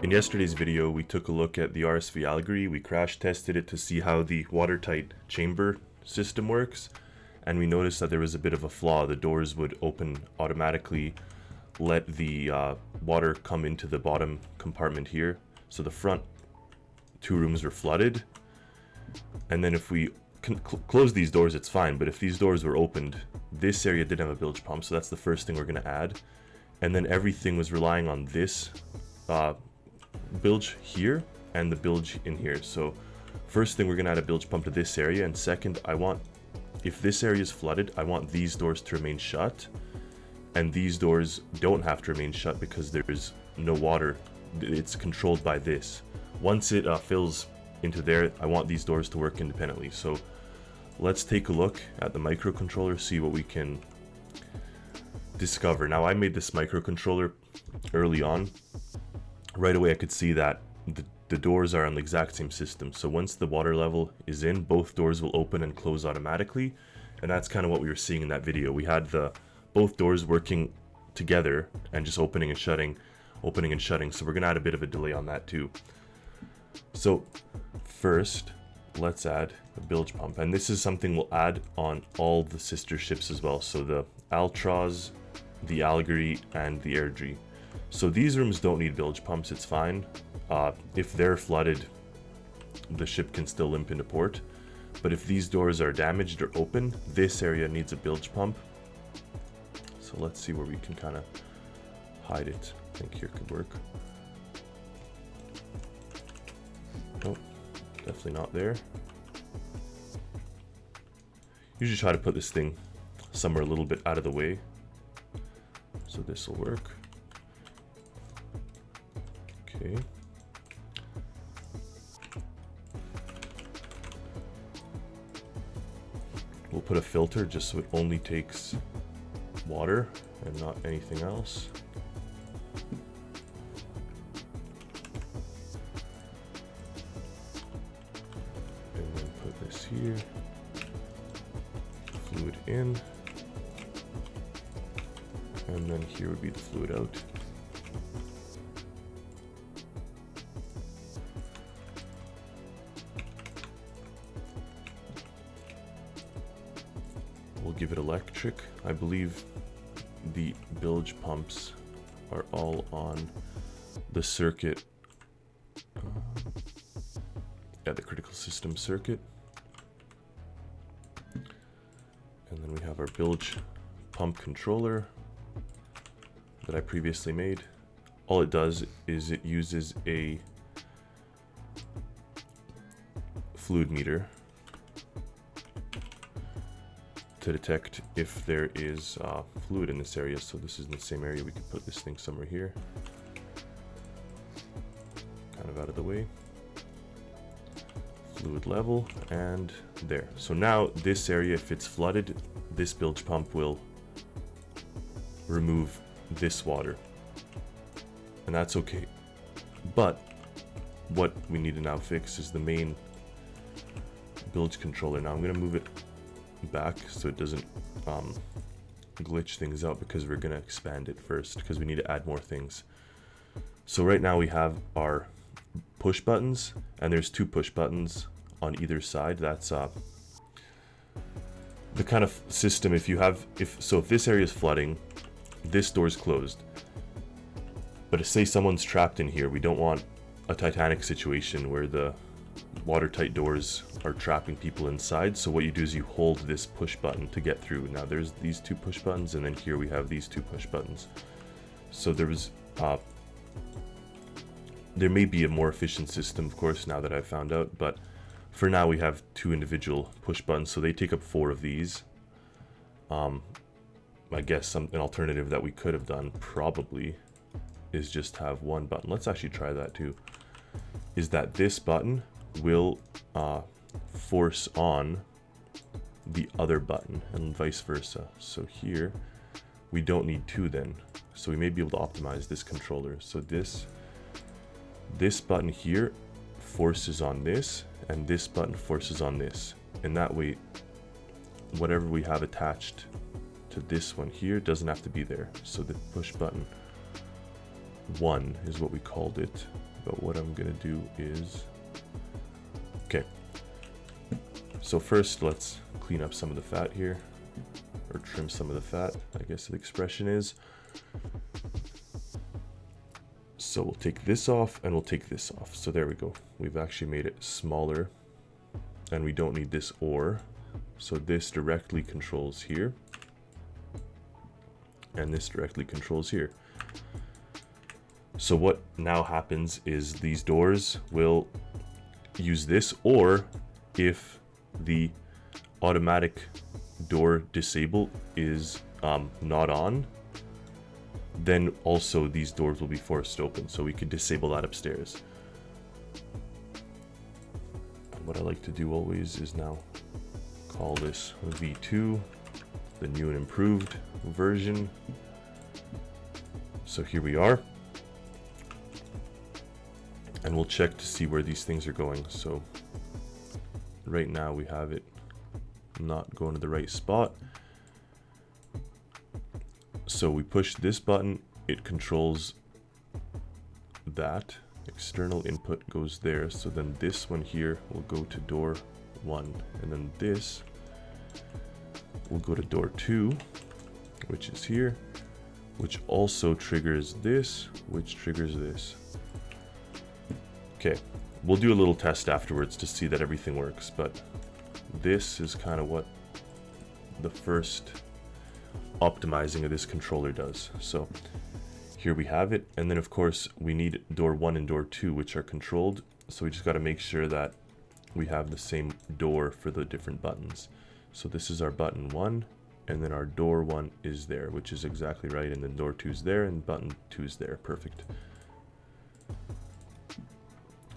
In yesterday's video, we took a look at the RSV Allegory. We crash tested it to see how the watertight chamber system works, and we noticed that there was a bit of a flaw. The doors would open automatically, let the water come into the bottom compartment here. So the front two rooms were flooded, and then if we close these doors, it's fine, but if these doors were opened, this area didn't have a bilge pump, so that's the first thing we're going to add. And then everything was relying on this bilge here and the bilge in here. So first thing, we're gonna add a bilge pump to this area, and second, if this area is flooded, I want these doors to remain shut, and these doors don't have to remain shut because there's no water. It's controlled by this. Once it fills into there, I want these doors to work independently. So let's take a look at the microcontroller, see what we can discover. Now, I made this microcontroller early on. Right away I could see that the doors are on the exact same system. So once the water level is in, both doors will open and close automatically, and that's kind of what we were seeing in that video. We had both doors working together and just opening and shutting. So we're gonna add a bit of a delay on that too. So first, let's add a bilge pump, and this is something we'll add on all the sister ships as well. So the Altroz, the Allegory, and the Airdrie. So these rooms don't need bilge pumps, it's fine. If they're flooded, the ship can still limp into port. But if these doors are damaged or open, this area needs a bilge pump. So let's see where we can kind of hide it. I think here could work. Oh, definitely not there. Usually try to put this thing somewhere a little bit out of the way. So this will work. Okay. We'll put a filter just so it only takes water and not anything else. And then put this here. Fluid in. And then here would be the fluid out. We'll give it electric. I believe the bilge pumps are all on the circuit, the critical system circuit. And then we have our bilge pump controller that I previously made. All it does is it uses a fluid meter to detect if there is fluid in this area. So this is in the same area. We could put this thing somewhere here, kind of out of the way. Fluid level, and there. So now this area, if it's flooded, this bilge pump will remove this water, and that's okay. But what we need to now fix is the main bilge controller. Now I'm going to move it back so it doesn't glitch things out, because we're going to expand it first, because we need to add more things. So right now we have our push buttons, and there's two push buttons on either side. That's the kind of system, if this area is flooding, this door is closed. But say someone's trapped in here, we don't want a Titanic situation where the watertight doors are trapping people inside. So what you do is you hold this push button to get through. Now there's these two push buttons, and then here we have these two push buttons. So there may be a more efficient system, of course, now that I've found out, but for now we have two individual push buttons, so they take up 4 of these. I guess an alternative that we could have done probably is just have one button. Let's actually try that too. Is that this button will force on the other button and vice versa. So here we don't need 2 then. So we may be able to optimize this controller. So this button here forces on this, and this button forces on this. And that way, whatever we have attached to this one here doesn't have to be there. So the push button 1 is what we called it. But what I'm gonna do is, okay. So first let's clean up some of the fat here, or trim some of the fat, I guess the expression is. So we'll take this off and we'll take this off. So there we go. We've actually made it smaller and we don't need this OR. So this directly controls here and this directly controls here. So what now happens is these doors will use this, or if the automatic door disable is not on, then also these doors will be forced open. So we could disable that upstairs. And what I like to do always is now call this V2, the new and improved version. So here we are. And we'll check to see where these things are going. So right now we have it not going to the right spot. So we push this button, it controls that. External input goes there. So then this one here will go to door 1. And then this will go to door 2, which is here, which also triggers this, which triggers this. Okay, we'll do a little test afterwards to see that everything works, but this is kind of what the first optimizing of this controller does. So here we have it, and then of course we need door 1 and door 2, which are controlled. So we just got to make sure that we have the same door for the different buttons. So this is our button 1, and then our door 1 is there, which is exactly right, and then door 2 is there, and button 2 is there. Perfect.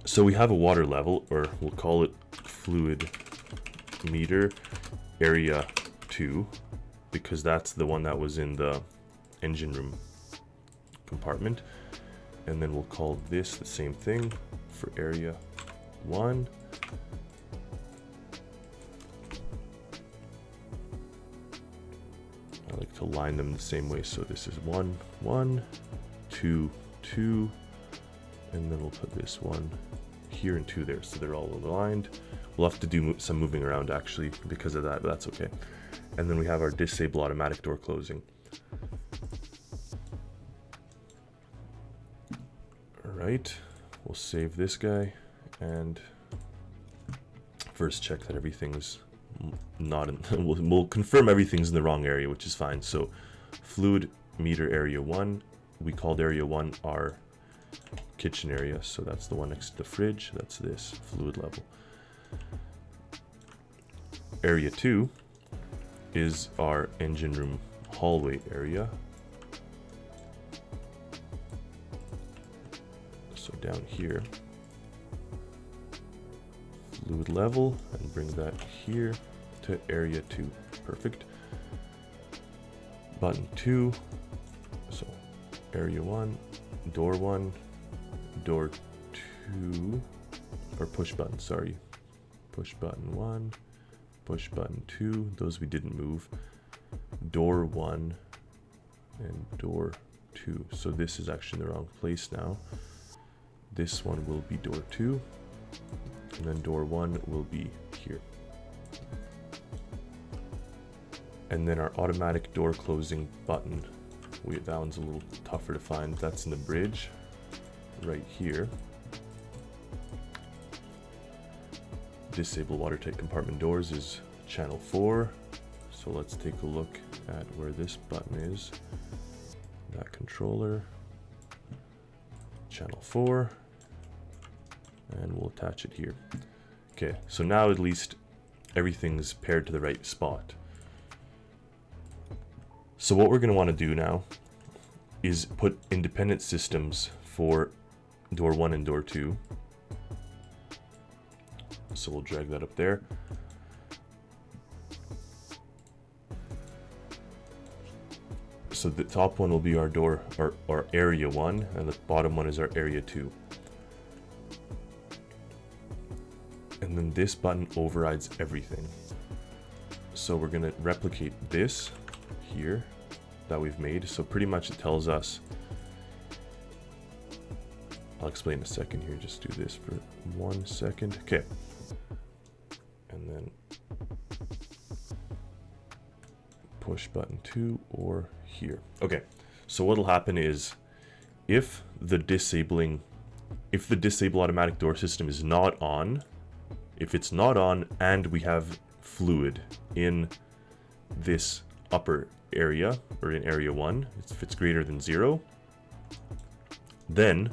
So we have a water level, or we'll call it fluid meter area 2, because that's the one that was in the engine room compartment. And then we'll call this the same thing for area 1. I like to line them the same way. So this is 1, 1, 2, 2, and then we'll put this 1 here and 2 there, so they're all aligned. We'll have to do some moving around actually because of that, but that's okay. And then we have our disable automatic door closing. All right, we'll save this guy and first check that everything's not in, we'll confirm everything's in the wrong area, which is fine. So fluid meter area 1, we called area 1 our kitchen area, so that's the one next to the fridge. That's this fluid level. Area 2 is our engine room hallway area. So down here, fluid level, and bring that here to area 2. Perfect. Button 2, so area 1, door 1, door 2, or push button, sorry. Push button 1, push button 2, those we didn't move. Door 1 and door 2. So this is actually in the wrong place now. This one will be door 2, and then door 1 will be here. And then our automatic door closing button, that one's a little tougher to find. That's in the bridge right here. Disable watertight compartment doors is channel 4. So let's take a look at where this button is. That controller, channel 4, and we'll attach it here. Okay, so now at least everything's paired to the right spot. So what we're going to want to do now is put independent systems for door 1 and door 2. So we'll drag that up there. So the top one will be our door, or area 1, and the bottom one is our area 2. And then this button overrides everything. So we're going to replicate this here that we've made. So pretty much it tells us I'll explain in a second here. Just do this for 1 second. Okay. And then push button 2 or here. Okay. So what'll happen is if the disable automatic door system is not on, if it's not on and we have fluid in this upper area, or in area 1, if it's greater than 0, then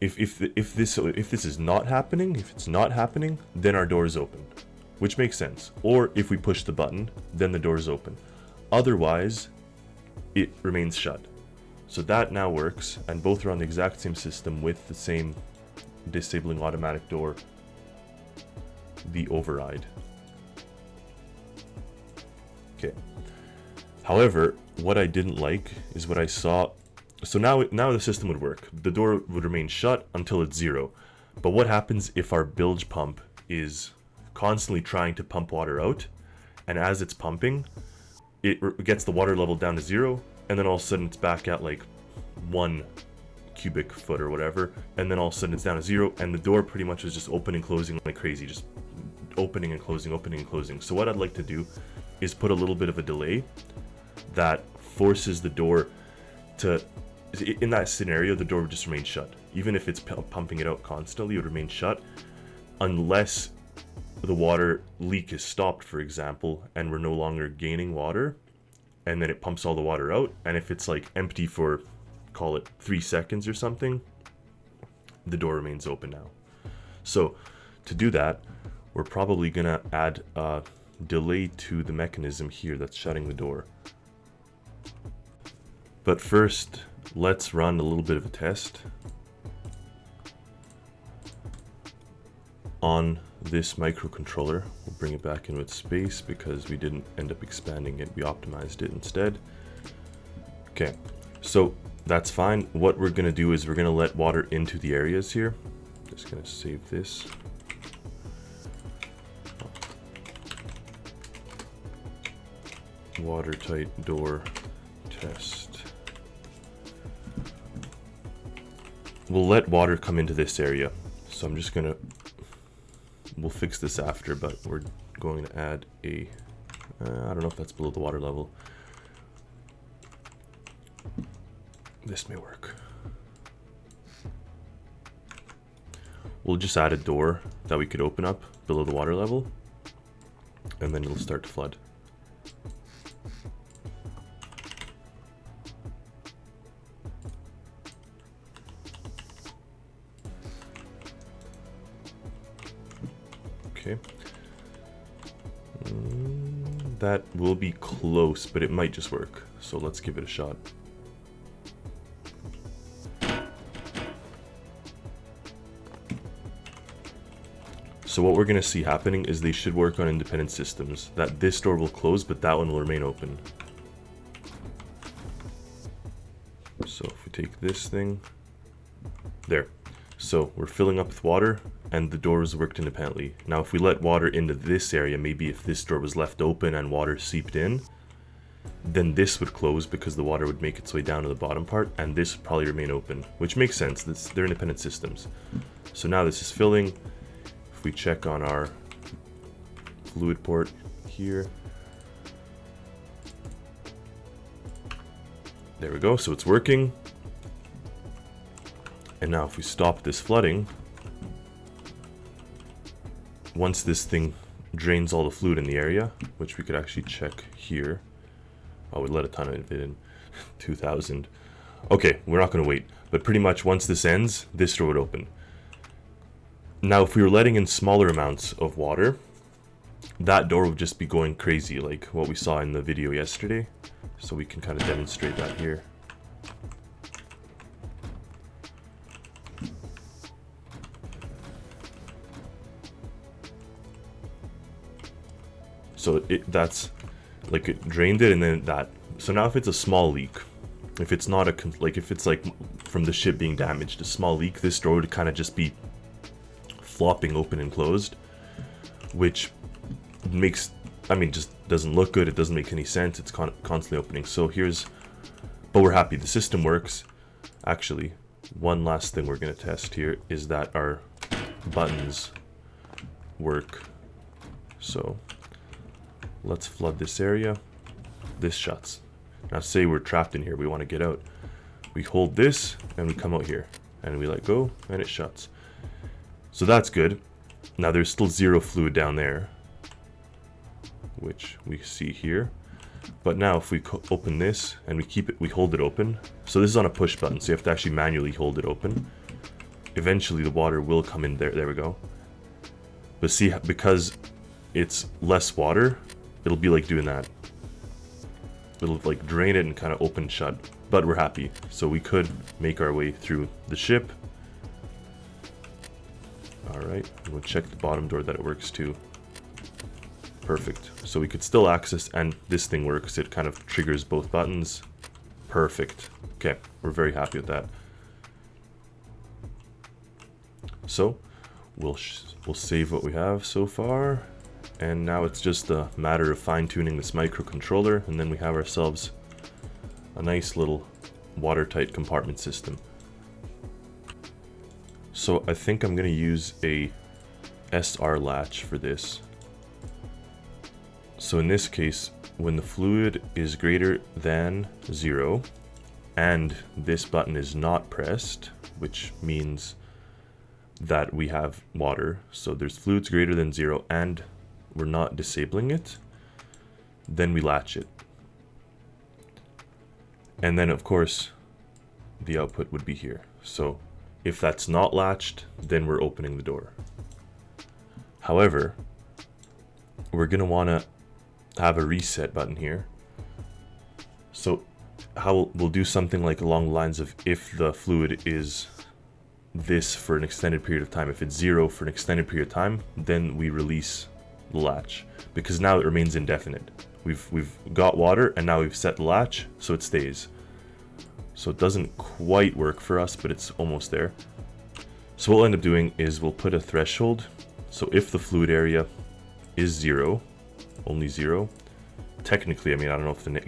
if this is not happening, if it's not happening, then our door is open, which makes sense. Or if we push the button, then the door is open. Otherwise, it remains shut. So that now works, and both are on the exact same system with the same disabling automatic door, the override. Okay. However, what I didn't like is what I saw. So now the system would work. The door would remain shut until it's 0. But what happens if our bilge pump is constantly trying to pump water out, and as it's pumping, it gets the water level down to 0, and then all of a sudden it's back at like 1 cubic foot or whatever, and then all of a sudden it's down to 0, and the door pretty much is just opening and closing like crazy, just opening and closing, opening and closing. So what I'd like to do is put a little bit of a delay that forces the door to, in that scenario, the door would just remain shut. Even if it's pumping it out constantly, it would remain shut unless the water leak is stopped, for example, and we're no longer gaining water, and then it pumps all the water out. And if it's like empty for, call it 3 seconds or something, the door remains open now. So to do that, we're probably gonna add a delay to the mechanism here that's shutting the door. But first, let's run a little bit of a test on this microcontroller. We'll bring it back in with space because we didn't end up expanding it, we optimized it instead. Okay, so that's fine. What we're gonna do is we're gonna let water into the areas here. Just gonna save this. Watertight door test. We'll let water come into this area. So I'm just gonna, we'll fix this after, but we're going to add a, I don't know if that's below the water level. This may work. We'll just add a door that we could open up below the water level, and then it'll start to flood. Okay. That will be close, but it might just work. So let's give it a shot. So what we're going to see happening is they should work on independent systems. That this door will close, but that one will remain open. So if we take this thing, there. So we're filling up with water, and the doors worked independently. Now if we let water into this area, maybe if this door was left open and water seeped in, then this would close because the water would make its way down to the bottom part, and this would probably remain open, which makes sense. They're independent systems. So now this is filling. If we check on our fluid port here, there we go, so it's working. And now if we stop this flooding, once this thing drains all the fluid in the area, which we could actually check here. Oh, we let a ton of it in. 2000. Okay, we're not going to wait. But pretty much once this ends, this door would open. Now if we were letting in smaller amounts of water, that door would just be going crazy, like what we saw in the video yesterday. So we can kind of demonstrate that here. So that's like it drained it, and then that. So now if it's a small leak, if it's not if it's like from the ship being damaged, a small leak, this door would kind of just be flopping open and closed, which makes, I mean, just doesn't look good. It doesn't make any sense. It's constantly opening. So here's, but we're happy. The system works. Actually, one last thing we're going to test here is that our buttons work. So let's flood this area. This shuts. Now say we're trapped in here, we want to get out. We hold this and we come out here and we let go and it shuts. So that's good. Now there's still zero fluid down there, which we see here. But now if we open this and we hold it open. So this is on a push button, so you have to actually manually hold it open. Eventually the water will come in there. There we go. But see, because it's less water, it'll be like doing that. It'll like drain it and kind of open shut. But we're happy. So we could make our way through the ship. Alright, we'll check the bottom door that it works too. Perfect. So we could still access, and this thing works. It kind of triggers both buttons. Perfect. Okay, we're very happy with that. So we'll save what we have so far, and now it's just a matter of fine-tuning this microcontroller, and then we have ourselves a nice little watertight compartment system. So I think I'm going to use a SR latch for this. So in this case, when the fluid is greater than 0 and this button is not pressed, which means that we have water, so there's fluids greater than 0 and we're not disabling it, then we latch it. And then of course the output would be here. So if that's not latched, then we're opening the door. However, we're going to want to have a reset button here. So how we'll do something like along the lines of, if the fluid is this for an extended period of time, if it's 0 for an extended period of time, then we release the latch, because now it remains indefinite. We've got water and now we've set the latch, so it stays. So it doesn't quite work for us, but it's almost there. So what we'll end up doing is we'll put a threshold. So if the fluid area is 0, only 0, technically, I mean, I don't know if the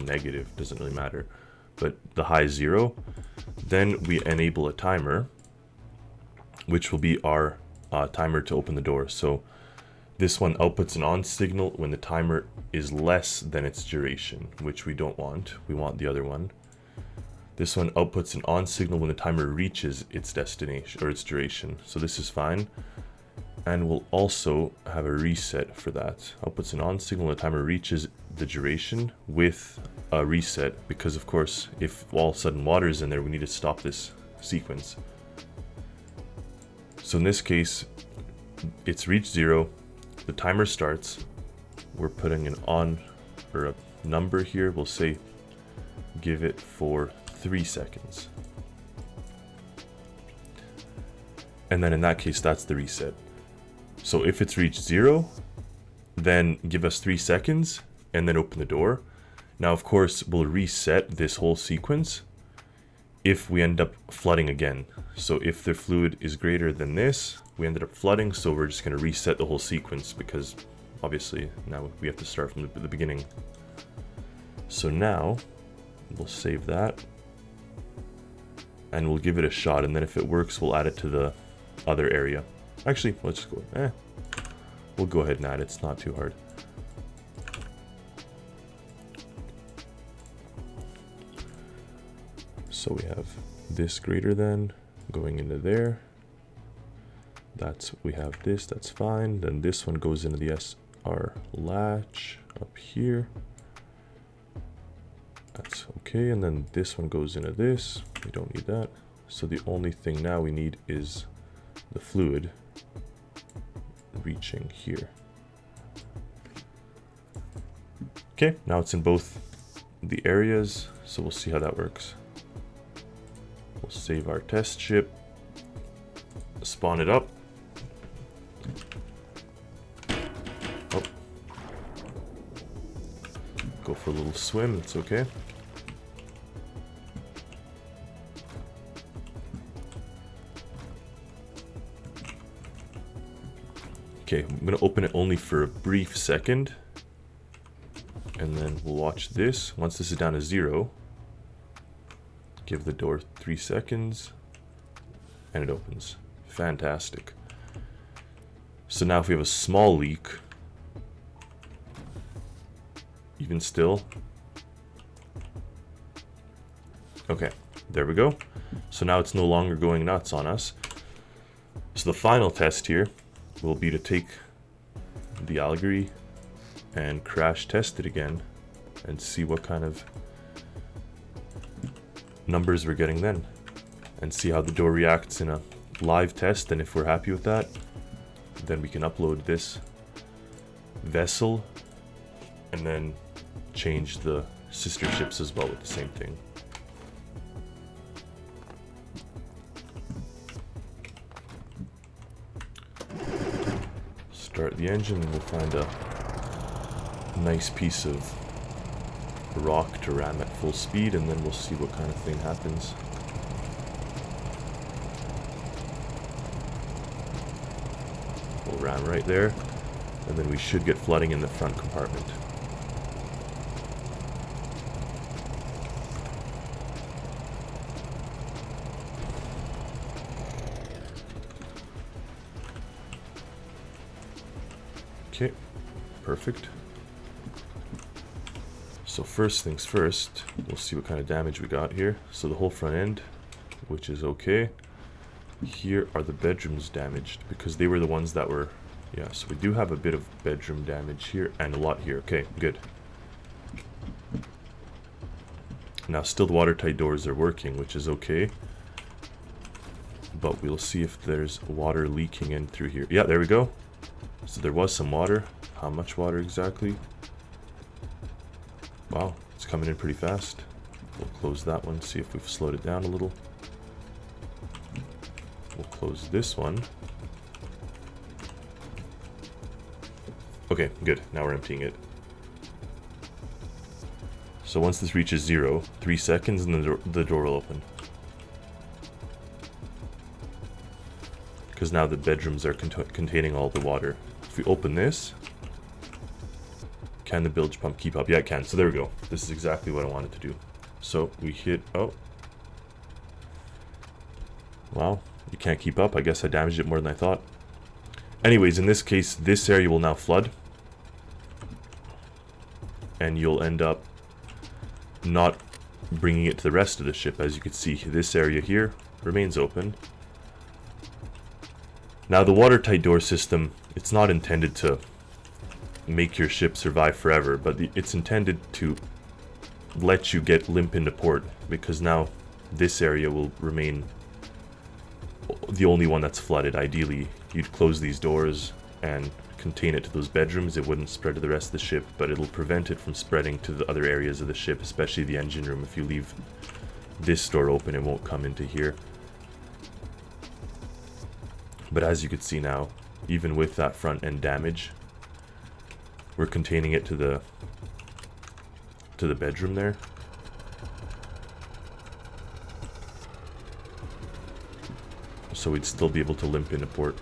negative doesn't really matter, but the high is 0, then we enable a timer, which will be our timer to open the door. So this one outputs an on signal when the timer is less than its duration, which we don't want. We want the other one. This one outputs an on signal when the timer reaches its destination or its duration. So this is fine. And we'll also have a reset for that. Outputs an on signal when the timer reaches the duration with a reset, because of course, if all of a sudden water is in there, we need to stop this sequence. So in this case, it's reached 0, the timer starts, we're putting an on or a number here, we'll say give it for 3 seconds. And then in that case, that's the reset. So if it's reached 0, then give us 3 seconds and then open the door. Now, of course, we'll reset this whole sequence if we end up flooding again. So if the fluid is greater than this, we ended up flooding, so we're just going to reset the whole sequence, because obviously now we have to start from the beginning. So now we'll save that and we'll give it a shot, and then if it works, we'll add it to the other area. Actually, let's just go. We'll go ahead and add it. It's not too hard. So we have this greater than going into there. We have this, that's fine. Then this one goes into the SR latch up here. That's okay. And then this one goes into this. We don't need that. So the only thing now we need is the fluid reaching here. Okay, now it's in both the areas, so we'll see how that works. We'll save our test ship, spawn it up. Oh. Go for a little swim, it's okay. Okay, I'm gonna open it only for a brief second, and then we'll watch this. Once this is down to 0, Give the door 3 seconds, and it opens. Fantastic. So now if we have a small leak, even still, okay, there we go. So now it's no longer going nuts on us. So the final test here will be to take the Allegory and crash test it again and see what kind of numbers we're getting then, and see how the door reacts in a live test. And if we're happy with that, then we can upload this vessel and then change the sister ships as well with the same thing. Start the engine and we'll find a nice piece of rock to ram at full speed, and then we'll see what kind of thing happens. We'll ram right there, and then we should get flooding in the front compartment. Okay, perfect. So first things first, we'll see what kind of damage we got here. So the whole front end, which is okay. Here are the bedrooms damaged, because they were the ones that were, yeah, so we do have a bit of bedroom damage here, and a lot here. Okay, good. Now still the watertight doors are working, which is okay. But we'll see if there's water leaking in through here. Yeah, there we go. So there was some water. How much water exactly? Wow, it's coming in pretty fast. We'll close that one, see if we've slowed it down a little. We'll close this one. Okay, good. Now we're emptying it. So once this reaches 0, 3 seconds, and then the door will open. Because now the bedrooms are containing all the water. If we open this, can the bilge pump keep up? Yeah, it can. So there we go. This is exactly what I wanted to do. So we hit, oh. Wow, you can't keep up. I guess I damaged it more than I thought. Anyways, in this case, this area will now flood. And you'll end up not bringing it to the rest of the ship. As you can see, this area here remains open. Now the watertight door system, it's not intended to make your ship survive forever, but it's intended to let you get limp into port, because now this area will remain the only one that's flooded. Ideally, you'd close these doors and contain it to those bedrooms. It wouldn't spread to the rest of the ship, but it'll prevent it from spreading to the other areas of the ship, especially the engine room. If you leave this door open, it won't come into here. But as you can see now, even with that front end damage, we're containing it to the bedroom there. So we'd still be able to limp into port.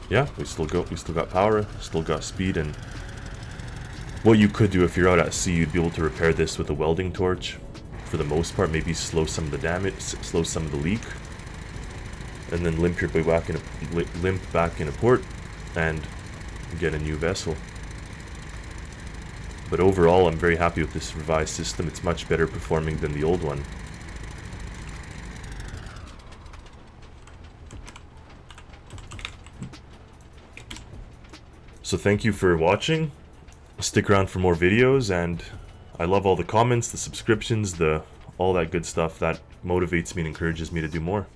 Yeah, we still got power, still got speed, and what you could do if you're out at sea, you'd be able to repair this with a welding torch. For the most part, maybe slow some of the damage, slow some of the leak, and then limp your way back in a port and get a new vessel. But overall, I'm very happy with this revised system. It's much better performing than the old one. So thank you for watching. Stick around for more videos, and I love all the comments, the subscriptions, all that good stuff. That motivates me and encourages me to do more.